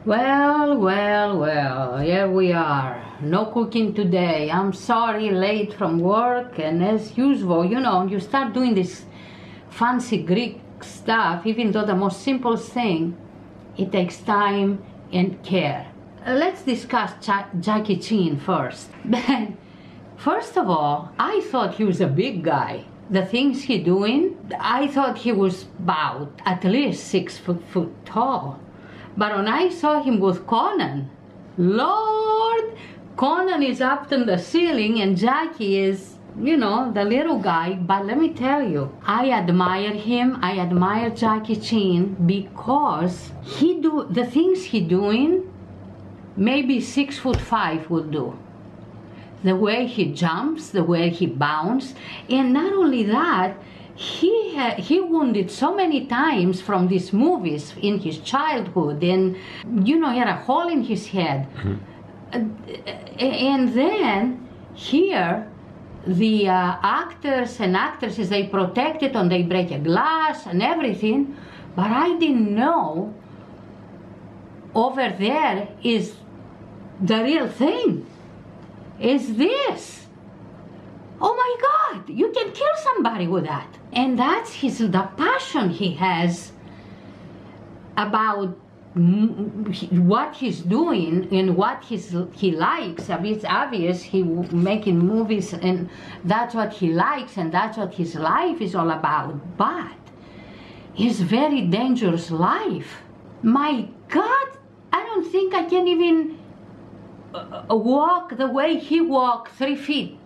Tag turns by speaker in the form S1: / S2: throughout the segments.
S1: Well, well, well, here we are. No cooking today. I'm sorry, late from work, and as usual, you know, you start doing this fancy Greek stuff, even though the most simple thing, it takes time and care. Let's discuss Jackie Chan first. First of all, I thought he was a big guy. The things he doing, I thought he was about at least 6 foot tall. But when I saw him with Conan, Lord, Conan is up to the ceiling and Jackie is, you know, the little guy. But let me tell you, I admire him. I admire Jackie Chan because he do the things he doing, maybe 6'5" would do. The way he jumps, the way he bounces, and not only that, he wounded so many times from these movies in his childhood, and you know, he had a hole in his head. And then here the actors and actresses, they protect it and they break a glass and everything, but I didn't know over there is the real thing. Is this? Oh my God, you can kill somebody with that. And that's the passion he has about what he's doing and what he likes. I mean, it's obvious he making movies and that's what he likes and that's what his life is all about. But his very dangerous life. My God, I don't think I can even walk the way he walked 3 feet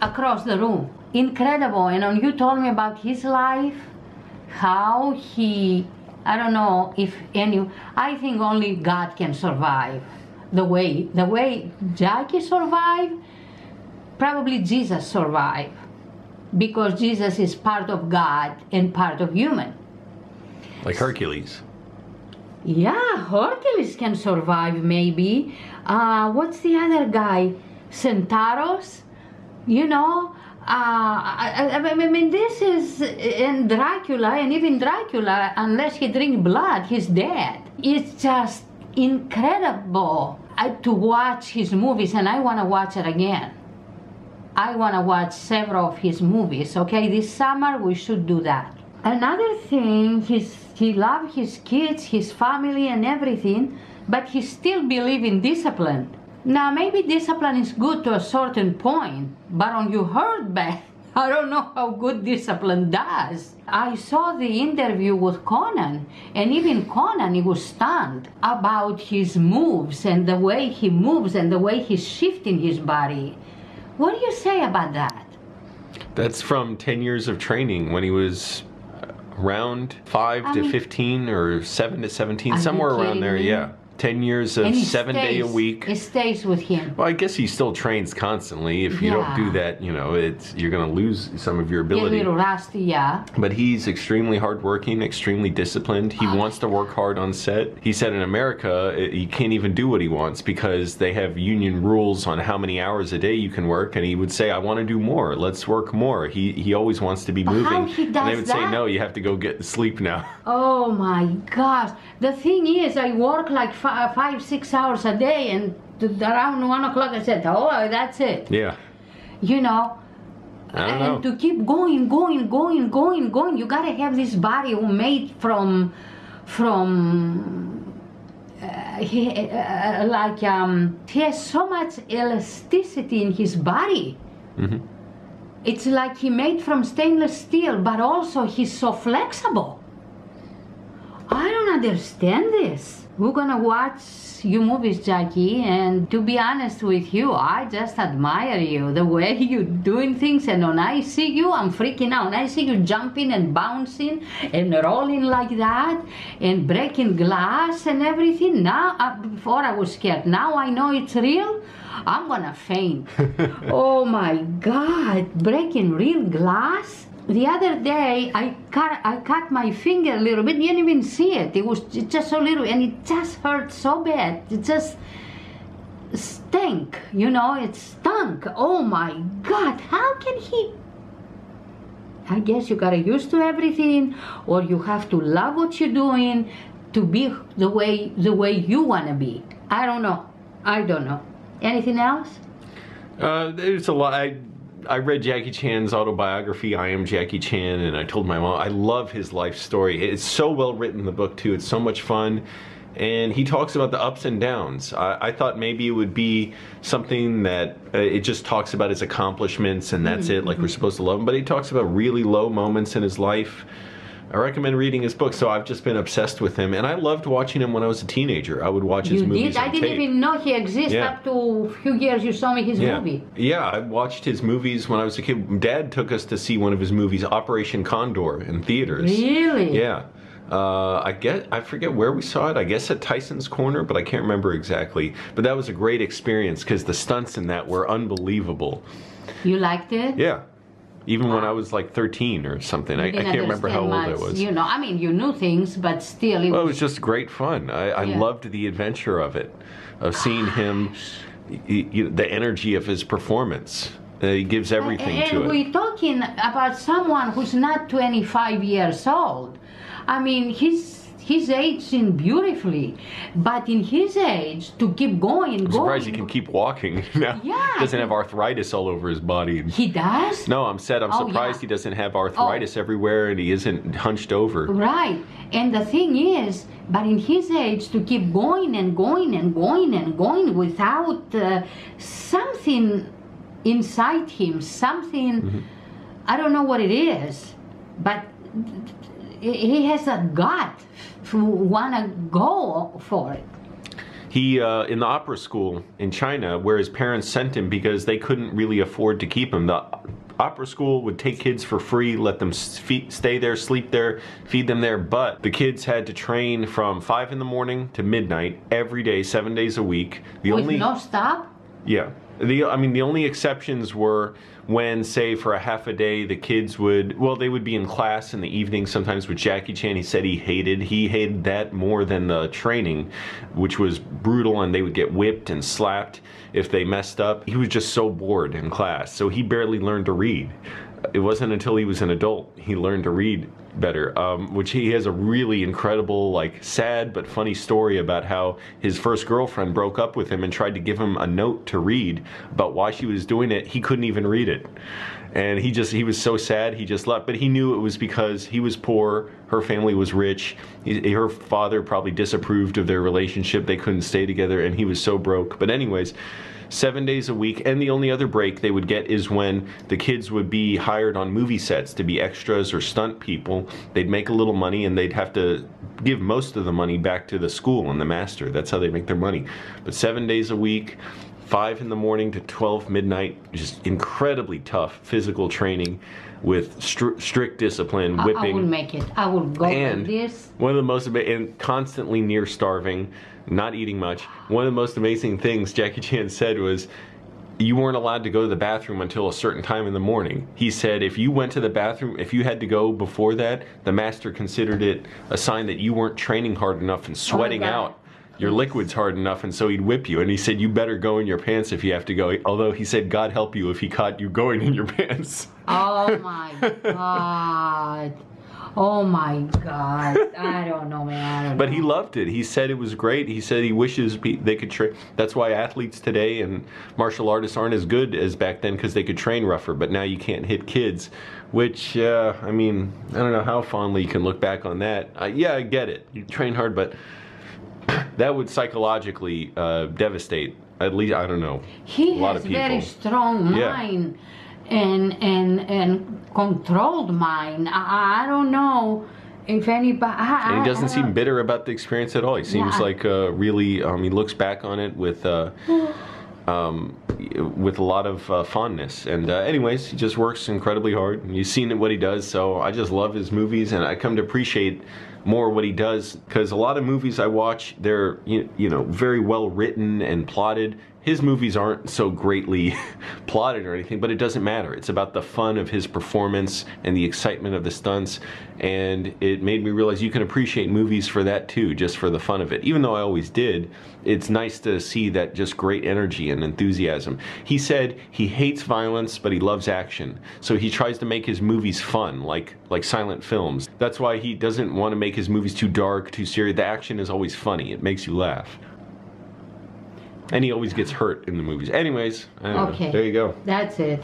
S1: across the room. Incredible. And when you told me about his life, how he, I don't know if any, I think only God can survive the way Jackie survived. Probably Jesus survived because Jesus is part of God and part of human.
S2: Like Hercules.
S1: Yeah, Hercules can survive maybe. What's the other guy? Centauros? You know, I mean, this is in Dracula, and even Dracula, unless he drinks blood, he's dead. It's just incredible to watch his movies, and I want to watch it again. I want to watch several of his movies, okay? This summer, we should do that. Another thing, he loves his kids, his family, and everything, but he still believes in discipline. Now, maybe discipline is good to a certain point, but when you hurt back, I don't know how good discipline does. I saw the interview with Conan, and even Conan, he was stunned about his moves and the way he moves and the way he's shifting his body. What do you say about that?
S2: That's from 10 years of training when he was around 5 to 15 or 7 to 17, somewhere around there, yeah. 10 years of 7 day a week.
S1: It stays with him.
S2: Well, I guess he still trains constantly. If you don't do that, you know, you're going to lose some of your ability.
S1: A little rusty, yeah.
S2: But he's extremely hardworking, extremely disciplined. He wants to work hard on set. He said in America, he can't even do what he wants because they have union rules on how many hours a day you can work. And he would say, I want to do more. Let's work more. He always wants to be moving.
S1: How he does
S2: and they would say, no, you have to go get sleep now.
S1: Oh my gosh. The thing is, I work like 5-6 hours a day, and around 1 o'clock I said, oh, that's it.
S2: Yeah.
S1: You know, and to keep going, you gotta have this body made from he has so much elasticity in his body. Mm-hmm. It's like he made from stainless steel, but also he's so flexible. I don't understand this. We're gonna watch your movies, Jackie, and to be honest with you, I just admire you, the way you're doing things, and when I see you, I'm freaking out. When I see you jumping and bouncing and rolling like that and breaking glass and everything, now, before I was scared, now I know it's real, I'm gonna faint. Oh my God, breaking real glass? The other day, I cut my finger a little bit. You didn't even see it. It was just so little, and it just hurt so bad. It just stank, you know, it stunk. Oh my God, how can he? I guess you gotta used to everything, or you have to love what you're doing. to be the way you want to be. I don't know. Anything else?
S2: There's a lot. I read Jackie Chan's autobiography, I Am Jackie Chan, and I told my mom, I love his life story. It's so well written, the book too. It's so much fun. And he talks about the ups and downs. I thought maybe it would be something that it just talks about his accomplishments and that's it, like we're supposed to love him. But he talks about really low moments in his life. I recommend reading his book, so I've just been obsessed with him. And I loved watching him when I was a teenager. I would watch his movies on
S1: I didn't
S2: tape.
S1: even know he existed up to a few years you saw me his movie.
S2: Yeah, I watched his movies when I was a kid. Dad took us to see one of his movies, Operation Condor, in theaters.
S1: Really?
S2: Yeah. I forget where we saw it. I guess at Tyson's Corner, but I can't remember exactly. But that was a great experience because the stunts in that were unbelievable.
S1: You liked it?
S2: Yeah. Even when I was like 13 or something. I can't remember how old I was.
S1: You know, I mean, you knew things, but still it
S2: was just great fun. I loved the adventure of it, of seeing him, the energy of his performance. He gives everything to it.
S1: And we're talking about someone who's not 25 years old. I mean, he's aging beautifully, but in his age, to keep going.
S2: I'm surprised he can keep walking now.
S1: Yeah.
S2: He doesn't have arthritis all over his body.
S1: He does?
S2: No, I'm surprised he doesn't have arthritis everywhere and he isn't hunched over.
S1: Right. And the thing is, but in his age, to keep going and going and going and going without something inside him, something, I don't know what it is, but he has a gut to want to go for it.
S2: He, in the opera school in China, where his parents sent him because they couldn't really afford to keep him, the opera school would take kids for free, let them stay there, sleep there, feed them there, but the kids had to train from 5 in the morning to midnight every day, 7 days a week.
S1: With no stop?
S2: Yeah. The only exceptions were when, say, for a half a day, the kids would be in class in the evening sometimes with Jackie Chan. He said he hated that more than the training, which was brutal, and they would get whipped and slapped if they messed up. He was just so bored in class, so he barely learned to read. It wasn't until he was an adult he learned to read better, which he has a really incredible, like, sad but funny story about how his first girlfriend broke up with him and tried to give him a note to read about why she was doing it. He couldn't even read it. And he was so sad, he just left. But he knew it was because he was poor, her family was rich, her father probably disapproved of their relationship, they couldn't stay together, and he was so broke. But anyways, 7 days a week, and the only other break they would get is when the kids would be hired on movie sets to be extras or stunt people. They'd make a little money and they'd have to give most of the money back to the school and the master. That's how they make their money. But 7 days a week, 5 in the morning to 12 midnight, just incredibly tough physical training with strict discipline, whipping.
S1: I would make it. I would go like this.
S2: One of the most, and constantly near starving, not eating much. One of the most amazing things Jackie Chan said was, you weren't allowed to go to the bathroom until a certain time in the morning. He said if you went to the bathroom, if you had to go before that, the master considered it a sign that you weren't training hard enough and sweating out your liquids hard enough, and so he'd whip you. And he said you better go in your pants if you have to go. Although he said God help you if he caught you going in your pants.
S1: Oh my God. Oh my God. I don't know, man.
S2: But he loved it. He said it was great. He said he wishes they could train. That's why athletes today and martial artists aren't as good as back then, because they could train rougher. But now you can't hit kids, which, I mean, I don't know how fondly you can look back on that. Yeah, I get it. You train hard, but that would psychologically devastate, at least, I don't know,
S1: he
S2: a lot of people.
S1: He has very strong mind. And controlled mind. I don't know if anybody.
S2: And he doesn't seem bitter about the experience at all. He seems like really. He looks back on it with a lot of fondness. And anyways, he just works incredibly hard. And you've seen what he does. So I just love his movies, and I come to appreciate more what he does, because a lot of movies I watch, they're very well written and plotted, his movies aren't so greatly plotted or anything, but it doesn't matter. It's about the fun of his performance and the excitement of the stunts, and it made me realize you can appreciate movies for that too, just for the fun of it. Even though I always did, it's nice to see that just great energy and enthusiasm. He said he hates violence, but he loves action. So he tries to make his movies fun, like silent films. That's why he doesn't want to make his movies too dark, too serious. The action is always funny. It makes you laugh. And he always gets hurt in the movies. Anyways, I don't know. There you go.
S1: That's it.